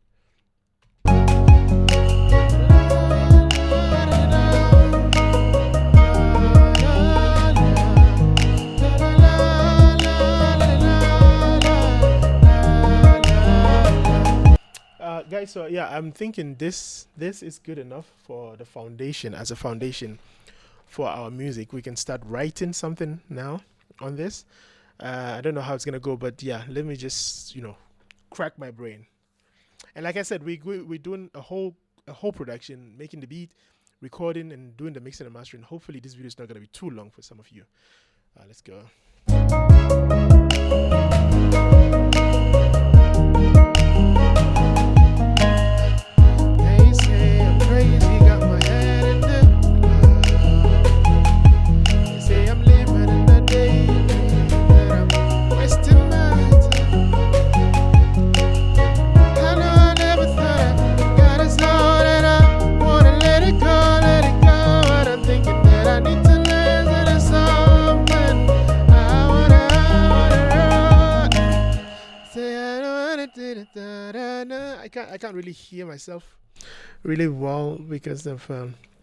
Guys, so yeah, I'm thinking this is good enough for the foundation, as a foundation for our music. We can start writing something now on this. I don't know how it's gonna go, but yeah, let me just, you know, crack my brain. And like I said, we're doing a whole production, making the beat, recording, and doing the mixing and mastering. Hopefully this video is not gonna be too long for some of you. Let's go. They say I'm crazy, got my head in the clouds. They say I'm living in the day, that I'm wasting my time. I know I never thought I got a soul, and I wanna let it go, but I'm thinking that I need to learn that it's something I wanna say. I don't wanna do it, I can't really hear myself really well because of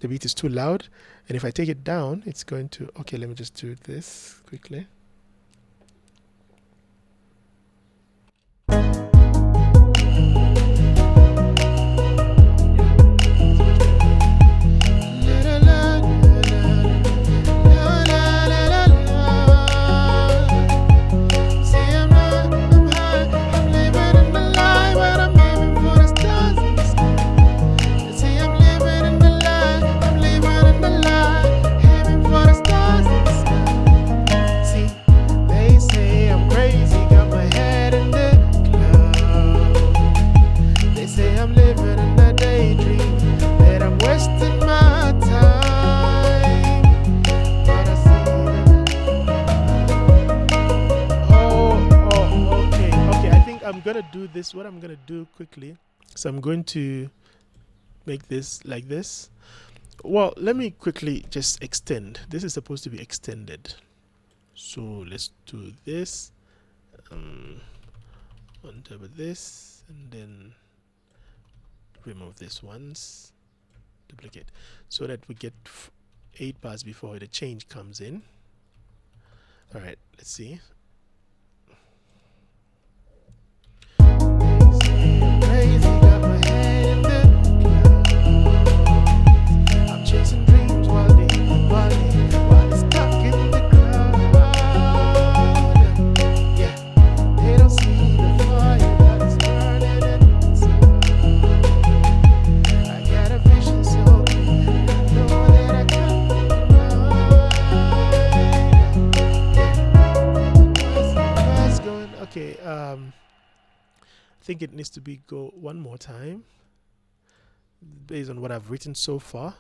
the beat is too loud, and if I take it down, it's going to. Okay, let me just do this quickly. What I'm gonna do quickly, so I'm going to make this like this. Well, let me quickly just extend. This is supposed to be extended, so let's do this on top of this, and then remove this once, duplicate, so that we get 8 bars before the change comes in. All right, let's see. Crazy, got my head in the clouds. I'm chasing dreams while they stuck in the crowd. Yeah, they don't see the fire that is burning inside. I got a vision so clear, I know that I can't deny. What's going? Okay, I think it needs to be go one more time based on what I've written so far.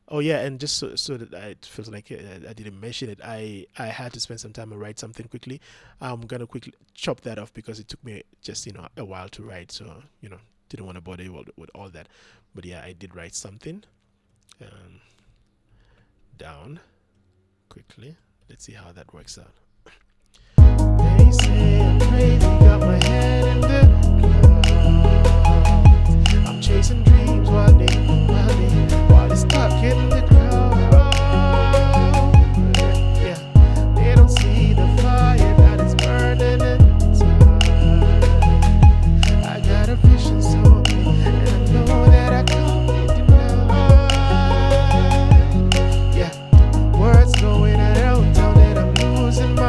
Oh yeah, and just so that it feels like I didn't mention it, I had to spend some time and write something quickly. I'm gonna quickly chop that off because it took me just, you know, a while to write, so, you know, didn't want to bother you with all that. But yeah, I did write something down quickly. Let's see how that works out. They say I'm crazy, got my head in the clouds. I'm chasing dreams while they stuck in the crowd. Yeah, they don't see the fire that is burning inside. I got a vision so big, and I know that I can't be denied. Yeah, words going around town that I'm losing my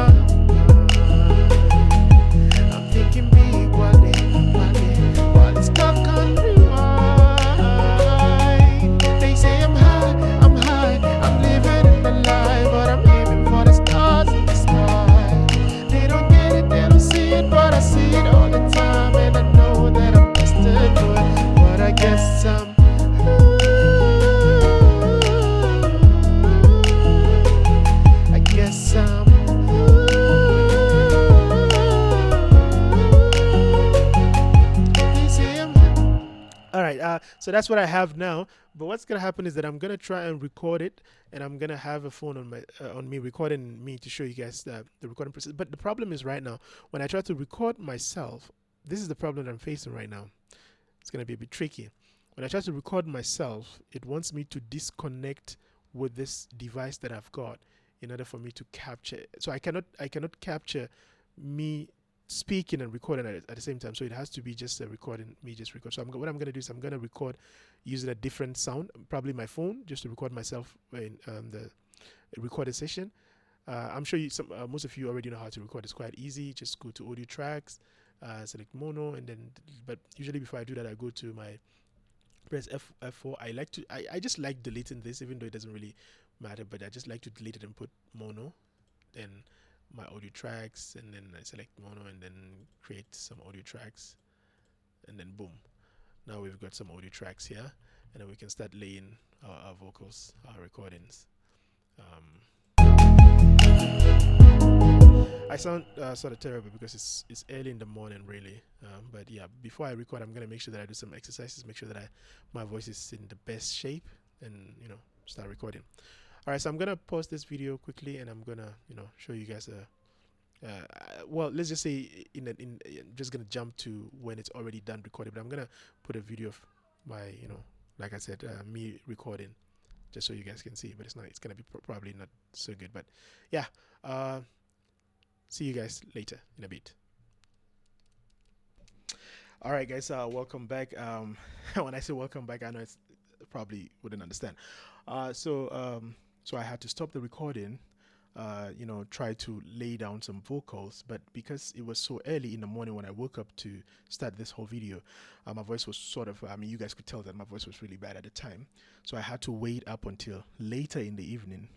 right, so that's what I have now. But what's gonna happen is that I'm gonna try and record it, and I'm gonna have a phone on my on me recording me to show you guys the recording process. But the problem is right now when I try to record myself, this is the problem that I'm facing right now. It's gonna be a bit tricky. When I try to record myself, it wants me to disconnect with this device that I've got in order for me to capture. So I cannot capture me speaking and recording at the same time. So it has to be just a recording, me just record. So what I'm going to do is I'm going to record using a different sound, probably my phone, just to record myself in the recorded session. I'm sure most of you already know how to record. It's quite easy. Just go to audio tracks, select mono, and then, but usually before I do that, I go to my press F4. I just like deleting this, even though it doesn't really matter, but I just like to delete it and put mono, then my audio tracks, and then I select mono and then create some audio tracks, and then boom, now we've got some audio tracks here, and then we can start laying our vocals, our recordings. I sound sort of terrible because it's early in the morning, really. But yeah, before I record, I'm gonna make sure that I do some exercises, make sure that my voice is in the best shape, and start recording. All right, so I'm gonna pause this video quickly, and I'm gonna show you guys well, let's just say just gonna jump to when it's already done recording. But I'm gonna put a video of my like I said, me recording, just so you guys can see. But it's gonna be probably not so good. But yeah. See you guys later in a bit. All right, guys, welcome back. When I say welcome back, I know it's probably wouldn't understand. So I had to stop the recording, try to lay down some vocals, but because it was so early in the morning when I woke up to start this whole video, my voice was sort of, you guys could tell that my voice was really bad at the time. So I had to wait up until later in the evening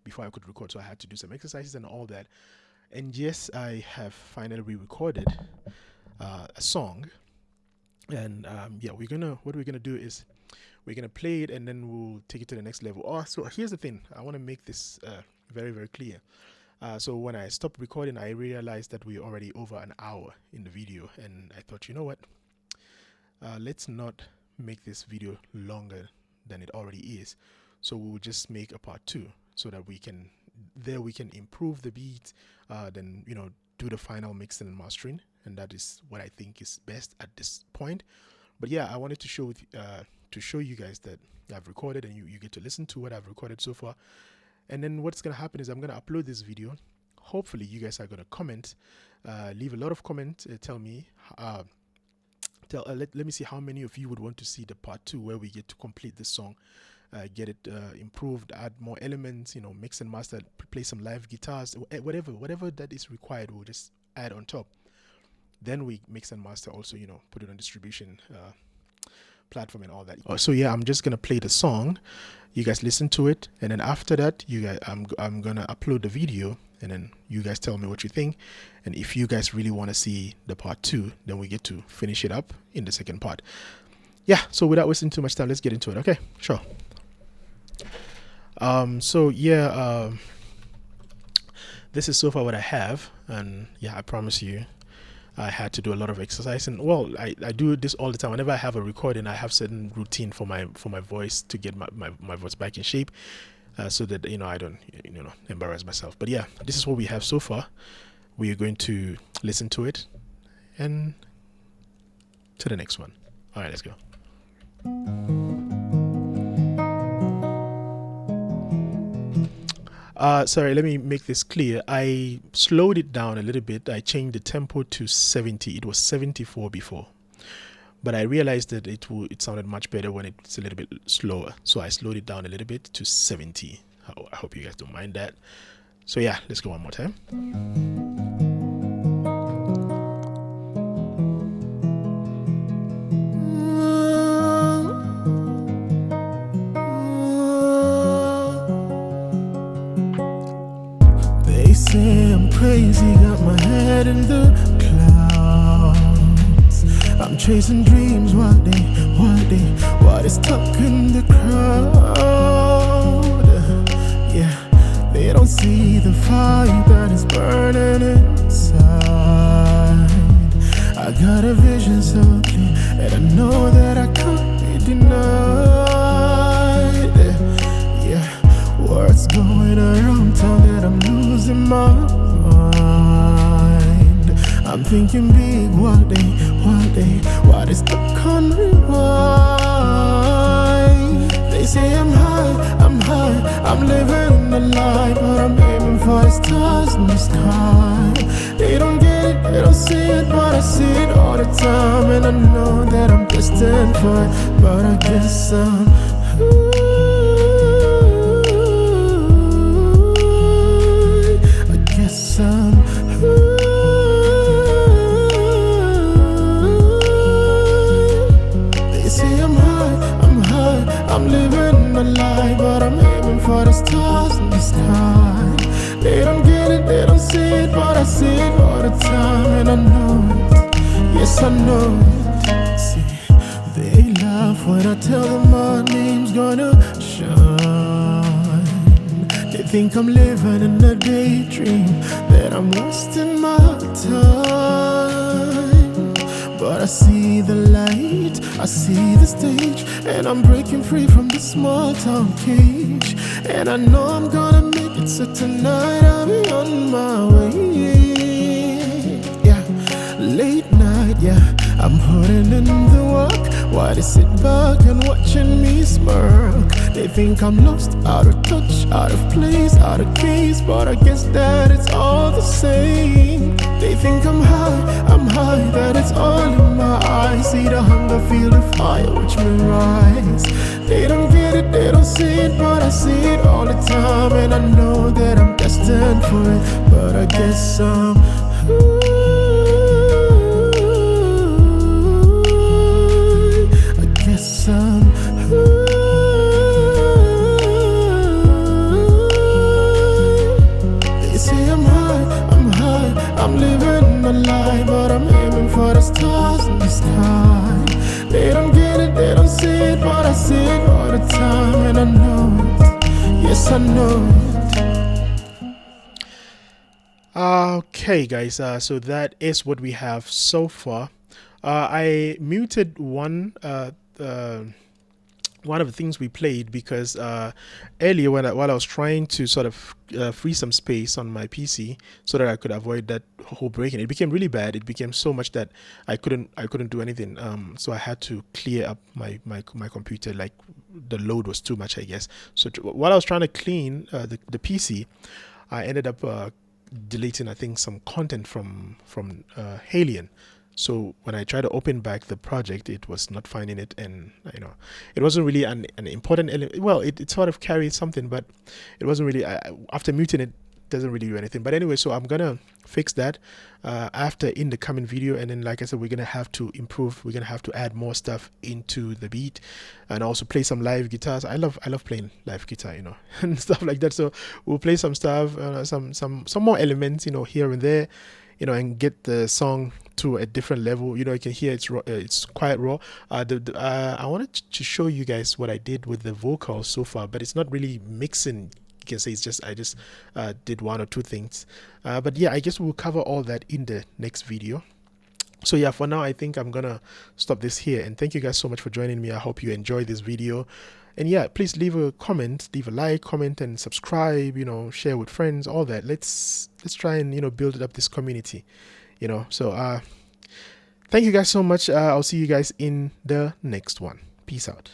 before I could record. So I had to do some exercises and all that. And yes, I have finally re-recorded a song, and yeah, what we're gonna do is we're gonna play it, and then we'll take it to the next level. Oh, so here's the thing, I want to make this very, very clear. So when I stopped recording, I realized that we're already over an hour in the video, and I thought, you know what, let's not make this video longer than it already is. So we'll just make a part 2 so that we can improve the beat, then do the final mixing and mastering, and that is what I think is best at this point. But yeah, I wanted to show you guys that I've recorded, and you get to listen to what I've recorded so far. And then what's gonna happen is I'm gonna upload this video. Hopefully you guys are gonna comment, leave a lot of comments, tell me let me see how many of you would want to see the part 2 where we get to complete this song, get it improved, add more elements, mix and master, play some live guitars, whatever that is required, we'll just add on top. Then we mix and master also, put it on distribution platform and all that. So yeah, I'm just gonna play the song, you guys listen to it, and then after that, you guys, I'm gonna upload the video, and then you guys tell me what you think. And if you guys really want to see the part 2, then we get to finish it up in the second part. Yeah, so without wasting too much time, let's get into it. Okay, sure. So yeah, this is so far what I have, and yeah, I promise you I had to do a lot of exercise. And well, I do this all the time. Whenever I have a recording, I have certain routine for my voice to get my voice back in shape, so that I don't embarrass myself. But yeah, this is what we have so far. We are going to listen to it and to the next one. All right, let's go. Sorry, let me make this clear. I slowed it down a little bit. I changed the tempo to 70. It was 74 before, but I realized that it sounded much better when it's a little bit slower. So I slowed it down a little bit to 70. I hope you guys don't mind that. So yeah, let's go one more time. I'm crazy, got my head in the clouds. I'm chasing dreams, what is stuck in the crowd. Yeah, they don't see the fire that is burning inside. I got a vision so clear, and I know that I could thinking big, one day, what is the rewind? They say I'm high, I'm living the life, but I'm aiming for the stars in the sky. They don't get it, they don't see it, but I see it all the time, and I know that I'm destined for it, but I guess they say I'm high, I'm living the life, but I'm aiming for the stars in the sky. They don't get it, they don't see it, but I see it all the time, and I know it, yes I know it. See, they laugh when I tell them my name's gonna shine. They think I'm living in a daydream, that I'm wasting my time. But I see the light, I see the stage, and I'm breaking free from the small town cage. And I know I'm gonna make it, so tonight I'll be on my way. Yeah, late night, yeah, I'm putting in the work. Why they sit back and watching me smirk? They think I'm lost, out of touch, out of place, out of case, but I guess that it's all the same. They think I'm high, that it's all in my eyes. See the hunger, feel the fire, watch me rise. They don't get it, they don't see it, but I see it all the time, and I know that I'm destined for it, but I guess they say I'm high, I'm living the life, but I'm aiming for the stars in the sky. They don't get it, they don't see it, but I see it all the time, and I know it, yes I know it. Okay guys, so that is what we have so far. I muted one of the things we played because earlier while I was trying to sort of free some space on my PC so that I could avoid that whole breaking, it became really bad. It became so much that I couldn't do anything. So I had to clear up my computer. Like the load was too much, I guess. So while I was trying to clean the PC, I ended up deleting, I think, some content from Halion. So when I tried to open back the project, it was not finding it, and it wasn't really an important element. Well, it sort of carried something, but it wasn't really. After muting it, doesn't really do anything. But anyway, so I'm gonna fix that after in the coming video, and then like I said, we're gonna have to improve. We're gonna have to add more stuff into the beat, and also play some live guitars. I love playing live guitar, and stuff like that. So we'll play some stuff, some more elements, here and there, and get the song to a different level. You can hear it's raw, it's quite raw. I wanted to show you guys what I did with the vocals so far, but it's not really mixing. You can say it's just I just did one or two things, but yeah, I guess we'll cover all that in the next video. So yeah, for now I think I'm gonna stop this here, and thank you guys so much for joining me. I hope you enjoyed this video, and yeah, please leave a comment, leave a like, comment, and subscribe, share with friends, all that. Let's try and build up this community, so thank you guys so much. I'll see you guys in the next one. Peace out.